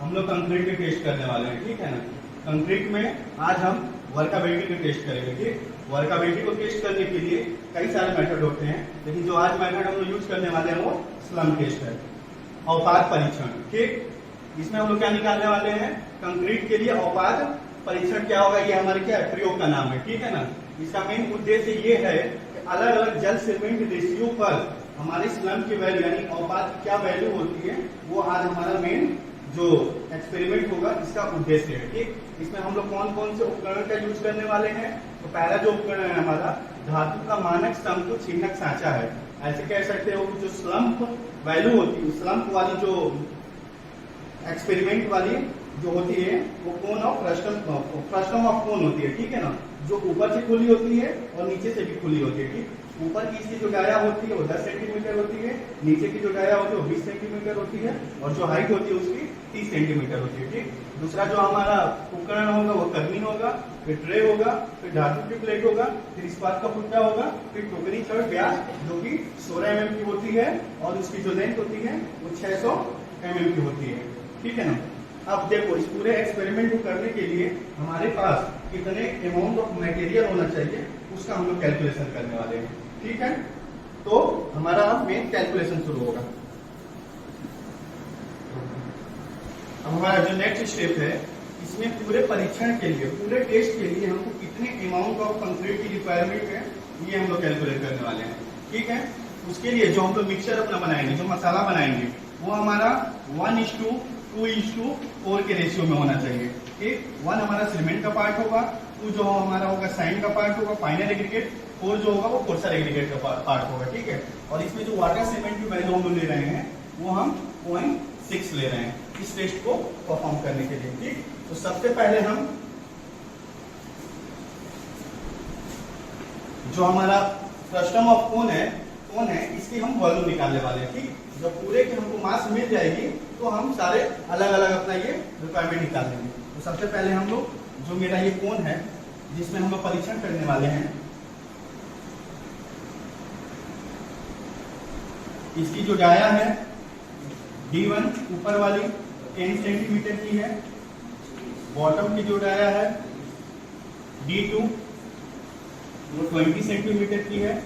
हम लोग कंक्रीट के टेस्ट करने वाले हैं, ठीक है ना। कंक्रीट में आज हम वर्कएबिलिटी के टेस्ट करेंगे, ठीक। वर्कएबिलिटी को टेस्ट करने के लिए कई सारे मेथड होते हैं, लेकिन जो आज मेथड हम लोग यूज करने वाले हैं वो स्लम टेस्ट है, औपात परीक्षण, ठीक। इसमें हम लोग क्या निकालने वाले हैं, कंक्रीट के लिए औपात परीक्षण क्या होगा, ये हमारे क्या प्रयोग का नाम है, ठीक है ना। इसका मेन उद्देश्य ये है कि अलग अलग जल सीमेंट रेशियो पर हमारे स्लम की वैल्यू यानी औपात क्या वैल्यू होती है, वो आज हमारा मेन जो एक्सपेरिमेंट होगा इसका उद्देश्य है, ठीक। इसमें हम लोग कौन कौन से उपकरण का यूज करने वाले हैं। तो पहला जो उपकरण है हमारा धातु का मानक समतुल्य छिन्नक सांचा है। ऐसे कह सकते हो जो स्लम्प वैल्यू होती है, स्लम्प वाली जो एक्सपेरिमेंट वाली जो होती है वो cone of frustum of cone होती है, ठीक है ना। जो ऊपर से खुली होती है और नीचे से भी खुली होती है, ठीक। ऊपर की इसकी जो डाया होती है वो 10 सेंटीमीटर होती है, नीचे की जो डाया होती है वो 20 सेंटीमीटर होती है, और जो हाइट होती है उसकी 30 सेंटीमीटर होती है, ठीक। दूसरा जो हमारा उपकरण होगा वो कर्मी होगा, फिर ट्रे होगा, फिर धातु की प्लेट होगा, फिर इस्पात का फुट्टा होगा, फिर टोकरी छड़ व्यास जो कि 16 mm की होती है, और उसकी जो लेंथ होती है वो 600 mm की होती है, ठीक है ना। अब देखो इस पूरे एक्सपेरिमेंट को करने के लिए हमारे पास कितने अमाउंट ऑफ मटेरियल होना चाहिए उसका हम लोग कैलकुलेशन करने वाले हैं, ठीक है। तो हमारा मेन कैलकुलेशन शुरू होगा। अब हमारा जो नेक्स्ट स्टेप है, इसमें पूरे परीक्षण के लिए, पूरे टेस्ट के लिए हमको कितने अमाउंट ऑफ कंक्रीट की रिक्वायरमेंट है ये हम लोग कैलकुलेट करने वाले हैं, ठीक है। उसके लिए जो हम लोग मिक्सचर अपना बनाएंगे, जो मसाला बनाएंगे, वो हमारा 1:2:4 के रेशियो में होना चाहिए, ठीक। 1 हमारा सीमेंट का पार्ट होगा, 2 जो हमारा होगा सैंड का पार्ट होगा, फाइनल एग्रीगेट, 4 जो होगा वो कोर्सर एग्रीगेट का पार्ट होगा, ठीक है। और इसमें जो वाटर सीमेंट की वैल्यू हम लोग ले रहे हैं वो हम 0.6 ले रहे हैं इस टेस्ट को परफॉर्म करने के लिए, ठीक। तो सबसे पहले हम जो हमारा फ्रस्टम ऑफ कोन है इसकी हम वॉल्यूम निकालने वाले हैं, ठीक। जब पूरे की हमको मास मिल जाएगी तो हम सारे अलग अलग अपना ये रिक्वायरमेंट निकाल लेंगे। तो सबसे पहले हम लोग जो मेरा ये कोन है जिसमें हम लोग परीक्षण करने वाले हैं, इसकी जो डाया है D1 ऊपर वाली 10 सेंटीमीटर की है, बॉटम की जो डाया है D2 वो 20 सेंटीमीटर की है,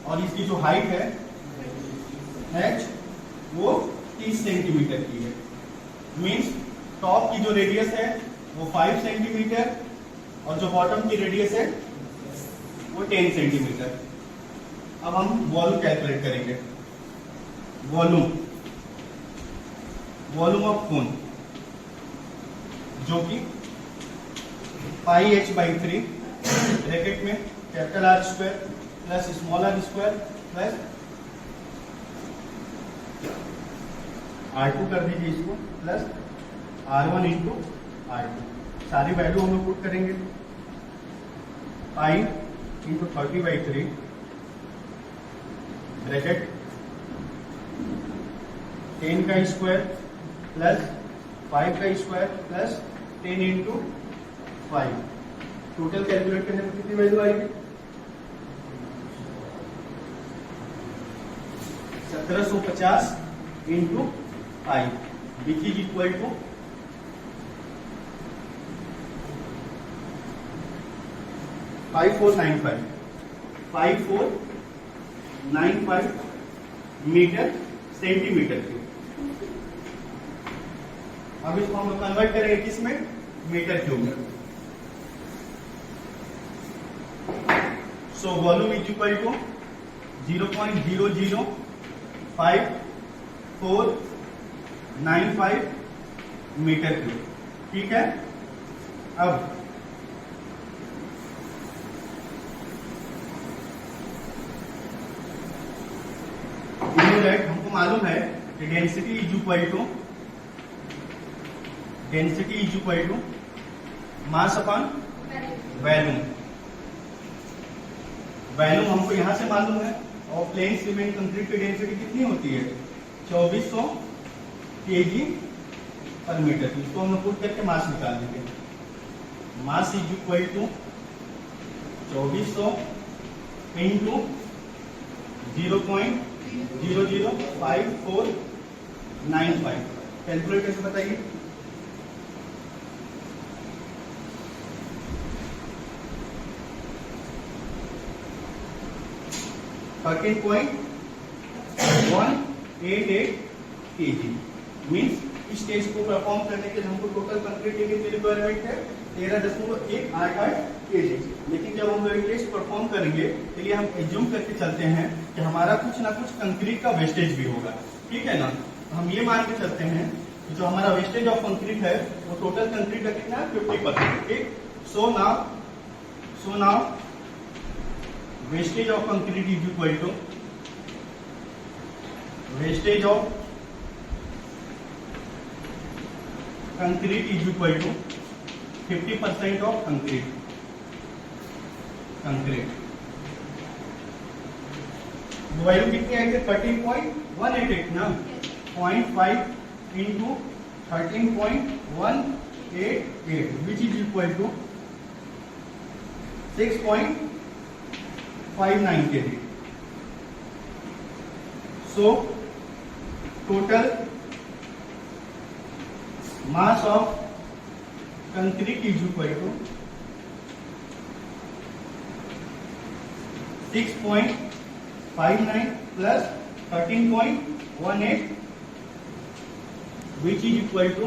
और इसकी जो हाइट है H वो 30 सेंटीमीटर की है। मीन्स टॉप की जो रेडियस है वो 5 सेंटीमीटर और जो बॉटम की रेडियस है वो 10 सेंटीमीटर। अब हम वॉल्यूम कैलकुलेट करेंगे। वॉल्यूम ऑफ कोन जो कि πh/3 ब्रैकेट में capital R square plus small r square plus R2 कर दीजिए इसको, प्लस R1 इंटू R2। सारी वैल्यू हम लोग पुट करेंगे। पाई इंटू 30/3 ब्रैकेट 10 का स्क्वायर प्लस 5 का square plus 10 into 5। Total calculate करने में कितनी वैल्यू आएगी, 1750 into 5 which is equal to 5495 metre centimetre cube. अब इसको हम लोग कन्वर्ट करेंगे किसमें, मीटर क्यूब में। So volume is equal to 0.0059495 metre cube, ठीक है। अब हमको मालूम है कि density is equal to mass upon volume हमको यहां से मालूम है। और प्लेन सीमेंट कंक्रीट की डेंसिटी कितनी होती है, 2400 kg/मीटर। इसको हम पुट करके मास निकाल देंगे। Mass is equal to 2400 into 0.0059495। Calculate कैसे बताइए, 13.188 kg। मीन्स इस टेस्ट को परफॉर्म करने के लिए हमको टोटल कंक्रीट की रिक्वायरमेंट है 13.188 kg। लेकिन जब हम लोग टेस्ट परफॉर्म करेंगे तो ये हम एज्यूम करके चलते हैं कि हमारा कुछ ना कुछ कंक्रीट का वेस्टेज भी होगा, ठीक है ना। तो हम ये मान के चलते हैं कि जो हमारा वेस्टेज ऑफ कंक्रीट है वो टोटल कंक्रीट का कितना है 50%, ठीक। So now wastage of concrete is equal to wastage of concrete is equal to 50% of concrete. Value कितनी आई थी 13.188 ना, 0.5 into 13.188 which is equal to 6.59 kg। So total mass of concrete is equal to 6.59 plus 13.18 which is equal to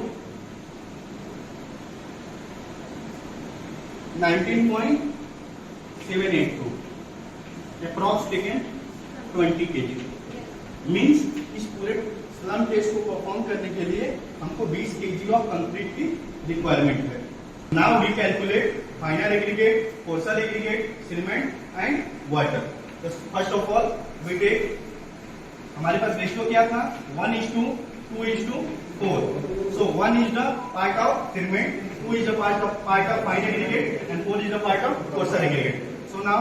19.782 approx taken 20 kg। Means इस पूरे slum test को perform करने के लिए हमको 20 kg ऑफ कंक्रीट की रिक्वायरमेंट है। Now we calculate final aggregate, coarser aggregate, cement and water. तो first of all we take, हमारे पास रेशियो क्या था 1:2:4। So 1 is the part of cement, 2 is the part of fine aggregate and 4 is the part of coarser aggregate. So now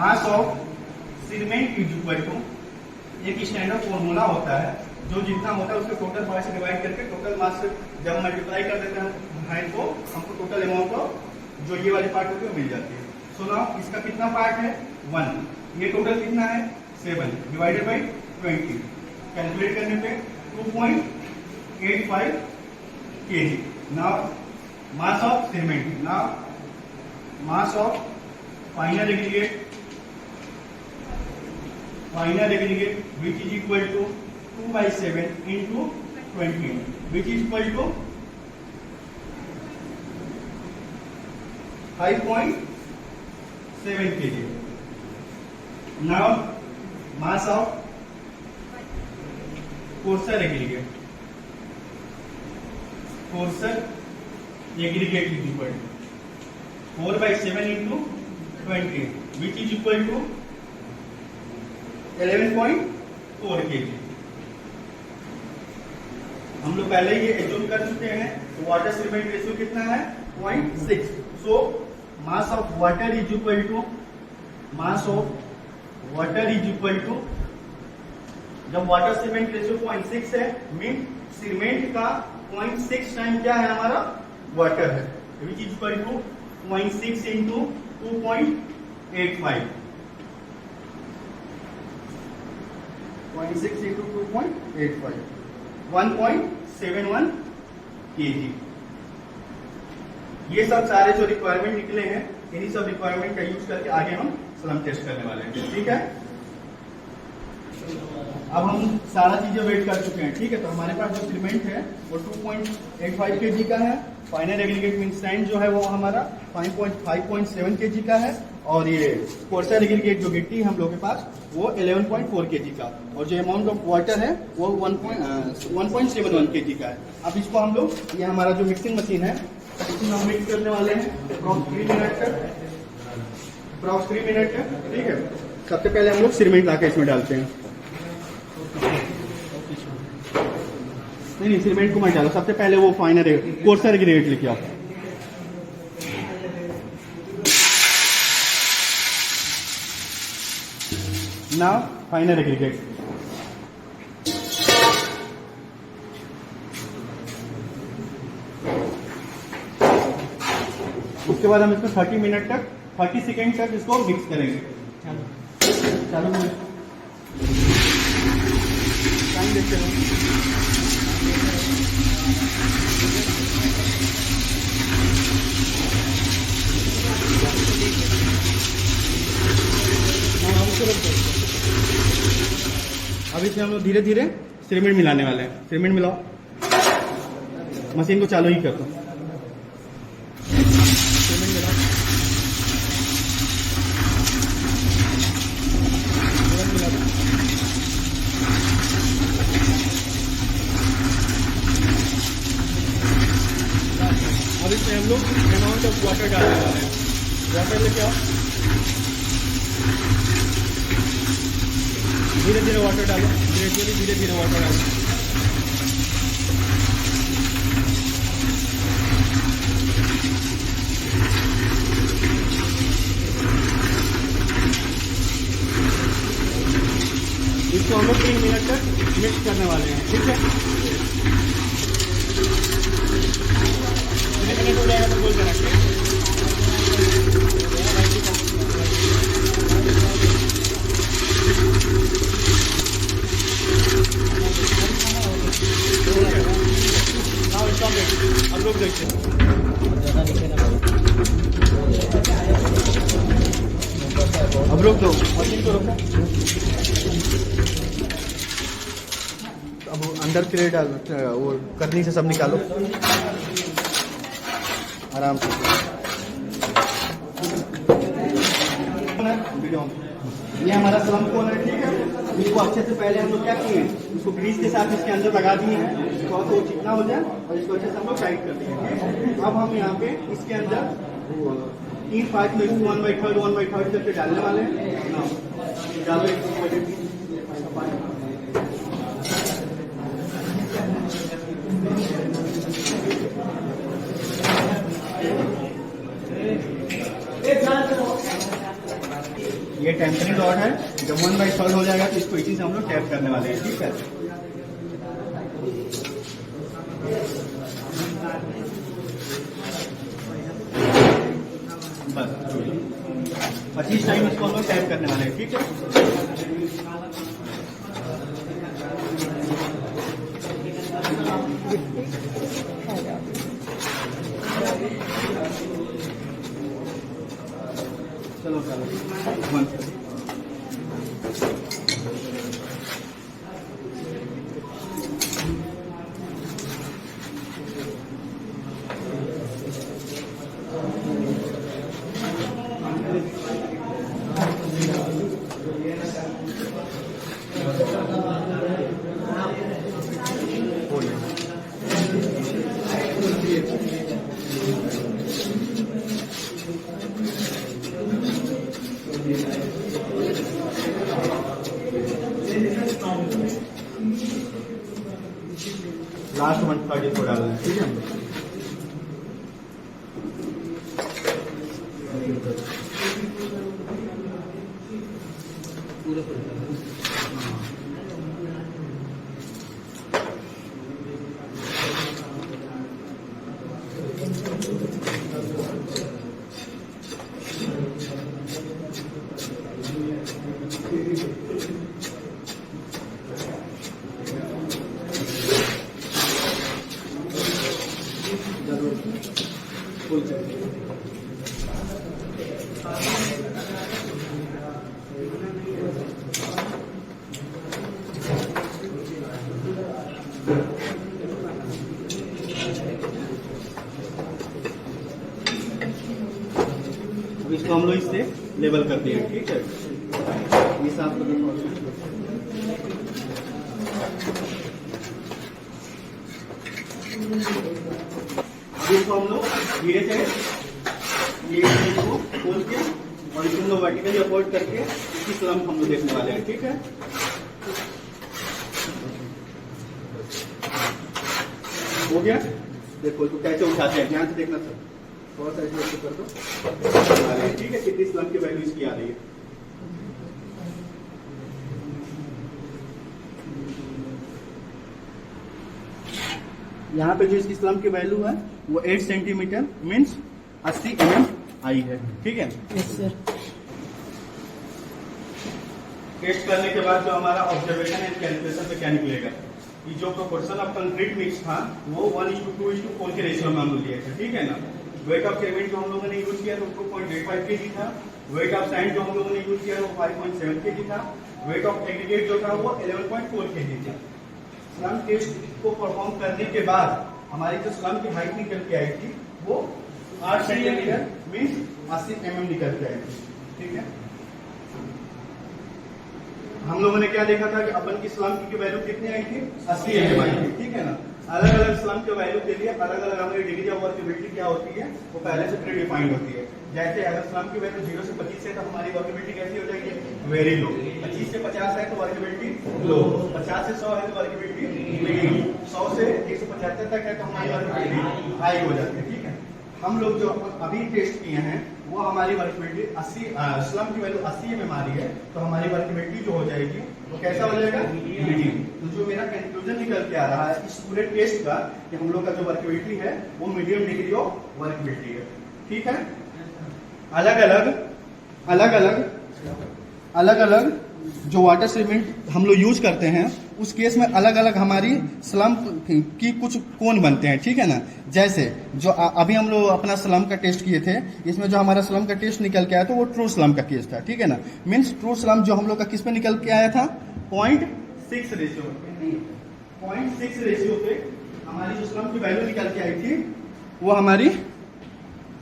mass of cement is equal to, एक standard formula होता है जो जितना होता है उसको टोटल मास से divide करके टोटल मास से जब मल्टीप्लाई कर देते हैं तो हमको टोटल अमाउंट ऑफ जो ये वाली पार्ट होती है मिल जाती है। सो नाउ इसका कितना पार्ट है 1, ये टोटल कितना है 7 डिवाइडेड बाई 20, कैलकुलेट करने पे 2.85 kg। Now mass of cement, now mass of final aggregate which is equal to 2/7 into 20 which is equal to 5.7 kg। Now mass of coarser aggregate is equal to 4/7 into 20 which is equal to 11.4 kg। हम लोग पहले ये assume कर चुके हैं water cement ratio कितना है 0.6। So mass of water is equal to जब वाटर सीमेंट रेशियो 0.6 है मीन सीमेंट का 0.6 टाइम क्या है हमारा वाटर है which is equal to 0.6 into 2.85 0.6 into 2.85 1.71 kg। ये सब सारे जो रिक्वायरमेंट निकले हैं इन्हीं सब रिक्वायरमेंट का यूज करके आगे हम स्लम टेस्ट करने वाले हैं, ठीक है। अब हम सारा चीजें वेट कर चुके हैं, ठीक है। तो हमारे पास जो सीमेंट है वो 2.85 kg का है, फाइनल एग्रीगेट मीन सैंड जो है वो हमारा 5.7 kg का है और ये कोर्सर एग्रीगेट जो गिट्टी हम लोग के पास वो 11.4 kg का और जो अमाउंट ऑफ वाटर है वो 1.71 kg का है। अब इसको हम लोग ये हमारा जो मिक्सिंग मशीन है इसमें हम मिक्स करने वाले हैं अप्रॉक्स 3 मिनट तक, ठीक है। सबसे पहले हम लोग सीमेंट लाके इसमें डालते हैं, नहीं सीमेंट को मत डालो, सबसे पहले वो फाइनल कोर्सर एग्रीगेट लेके आओ। नाउ फाइनल एग्रीगेट, उसके बाद हम इसको 30 मिनट तक 30 सेकेंड तक इसको मिक्स करेंगे। चलो टाइम देखते रहो। अब इसमें हम लोग धीरे धीरे सीमेंट मिलाने वाले हैं। सीमेंट मिलाओ, मशीन को चालू ही कर दो। सीमेंट मिलाओ, सीमेंट मिला दो। अब इसमें हम लोग अमाउंट ऑफ वाटर डालने वाले हैं। वाटर लेके आओ, धीरे धीरे वाटर डालो, धीरे धीरे वाटर डालो। इसको हम लोग 3 मिनट तक मिक्स करने वाले हैं, ठीक है। 3 मिनट हो जाएगा तो बोल देना। अब लोग देखते हैं, अब रोक दो, मशीन को रोको। अब अंदर क्रेट डाल, वो करनी से सब निकालो आराम से। ये हमारा स्लम कोन है, ठीक है। इसको अच्छे से पहले हम लोग क्या किए, इसको ग्रीस के साथ इसके अंदर लगा दिए हैं, तो चिकना हो जाए, और इसको अच्छे से हम लोग टाइट कर दिए। अब हम यहाँ पे इसके अंदर 3 पार्ट में 1/3 करके डालने वाले हैं। डालो, ये टेम्परिंग रॉड है। जब 1/3 हो जाएगा तो इसको इसी से हम लोग टैप करने वाले हैं, ठीक है। बस 25 टाइम इसको हम लोग टैप करने वाले हैं, ठीक है। चलो चलो, लास्ट 1/3 को डालना है, ठीक है। इसको हम लोग इससे लेवल कर दिए, ठीक है। ये साफ कर देंगे। इसको हम लोग धीरे से ये को खोल के और इसको हम लोग वर्टिकली अपवर्ड करके इसकी स्लम्प हम लोग देखने वाले हैं, ठीक है। हो गया, देखो इसको कैसे उठाते हैं, ध्यान से देखना सर। थोड़ा सा ऐसे कर दो, ठीक है। कितनी स्लम्प की वैल्यू इसकी आ रही है। यहाँ पे जो इसकी स्लम्प की वैल्यू है वो 8 सेंटीमीटर मीन्स 80 mm आई है, ठीक है। टेस्ट करने के बाद जो हमारा ऑब्जर्वेशन एंड कैलकुलेशन पे क्या निकलेगा, कि जो प्रोपोर्शन ऑफ कंक्रीट मिक्स था वो 1:2:4 के रेशियो में हम लोग लिए थे, ठीक है ना। वेट ऑफ सीमेंट जो हम लोगों ने यूज किया तो 2.85 kg था। वेट ऑफ सैंड जो हम लोगों ने यूज किया वो 5.7 kg था। वेट ऑफ एग्रीगेट जो था वो 11.4 kg था। स्लम टेस्ट को परफॉर्म करने के बाद हमारी जो स्लम की हाइट निकल के आई थी वो 8 सेंटीमीटर मीन्स 80 mm निकल के आई थी। ठीक है, हम लोगों ने क्या देखा था कि अपन की स्लम की वैल्यू कितनी आई थी, 80 mm आई थी। ठीक है ना, अलग अलग स्लम के वैल्यू के लिए अलग अलग हमारी डिग्री ऑफ वर्केबिलिटी क्या होती है, वो पहले से प्री डिफाइंड होती है। जैसे अगर स्लम की वैल्यू 0 से 25 है तो हमारी वर्केबिलिटी कैसी हो जाएगी, वेरी लो। 25 से 50 है तो वर्केबिलिटी लो, 50 से 100 है तो वर्केबिलिटी मीडियम, 100 से 175 तक है तो हमारी वर्केबिलिटी हाई हो जाती है। ठीक है, हम लोग जो अभी टेस्ट किए हैं वो हमारी वर्केबिलिटी 80, स्लम की वैल्यू 80 mm आ रही है तो हमारी वर्केबिलिटी जो हो जाएगी वो कैसा हो जाएगा, मीडियम। तो जो मेरा कंक्लूजन निकल के आ रहा है इस पूरे टेस्ट का कि हम लोग का जो वर्केबिलिटी है वो मीडियम डिग्री ऑफ वर्केबिलिटी है। ठीक है, अलग अलग जो वाटर सीमेंट हम लोग यूज करते हैं उस केस में अलग अलग हमारी स्लम की कुछ कोण बनते हैं। ठीक है ना, जैसे जो अभी हम लोग अपना स्लम का टेस्ट किए थे, इसमें जो हमारा स्लम का टेस्ट निकल के आया था वो ट्रू स्लम का केस था। ठीक है ना, मीन्स ट्रू स्लम जो हम लोग का किस पे निकल के आया था, 0.6 रेशियो पे। 0.6 रेशियो पे हमारी जो स्लम की वैल्यू निकल के आई थी वो हमारी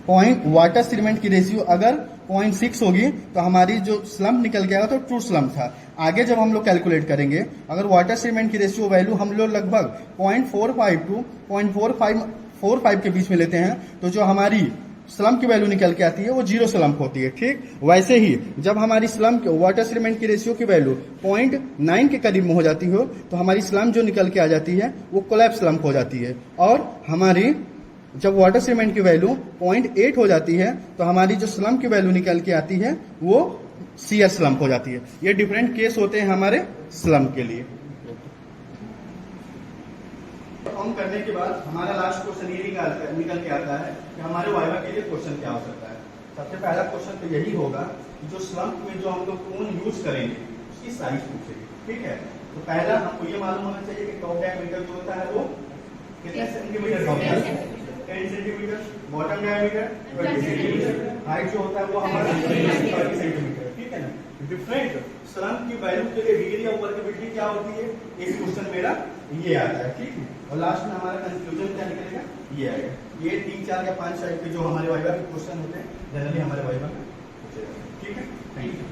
वाटर सीमेंट की रेशियो अगर 0.6 होगी तो हमारी जो स्लम्प निकल गया तो ट्रू स्लम्प था। आगे जब हम लोग कैलकुलेट करेंगे अगर वाटर सीमेंट की रेशियो वैल्यू हम लोग लगभग 0.45 टू 0.45 के बीच में लेते हैं तो जो हमारी स्लम्प की वैल्यू निकल के आती है वो 0 स्लम्प होती है। ठीक, वैसे ही जब हमारी स्लम्प वाटर सीमेंट की रेशियो की वैल्यू 0.9 के करीब में हो जाती हो तो हमारी स्लम्प जो निकल के आ जाती है वो कोलैप्स स्लम्प हो जाती है। और हमारी जब वाटर सीमेंट की वैल्यू 0.8 हो जाती है तो हमारी जो स्लम्प की वैल्यू निकल के आती है वो सीयर स्लम्प हो जाती है। ये डिफरेंट केस होते हैं हमारे स्लम्प के लिए। परफॉर्म करने के बाद हमारा लास्ट क्वेश्चन ये निकल के आता है कि हमारे वाइवा के लिए क्वेश्चन क्या हो सकता है। सबसे पहला क्वेश्चन तो यही होगा कि जो स्लम्प में जो हम लोग कोन यूज करेंगे उसकी साइज पूछेगी। ठीक है, तो पहला हमको ये मालूम होना चाहिए कि टॉप डायमीटर जो होता है वो कितने सेंटीमीटर का होता है, 10 centimetre, bottom diameter 20 centimetre, height जो होता है वो हमारा 30 सेंटीमीटर। ठीक है ना, डिफरेंट स्लम्प की वैल्यू के लिए डिग्री ऑफ वर्केबिलिटी क्या होती है, एक क्वेश्चन मेरा ये आता है। ठीक है, और लास्ट में हमारा कंक्लूजन क्या निकलेगा, ये आएगा। ये 3, 4 या 5 टाइप के जो हमारे वाइवा के क्वेश्चन होते हैं जनरली हमारे वाइवा में पूछे जाते हैं। ठीक है, थैंक यू।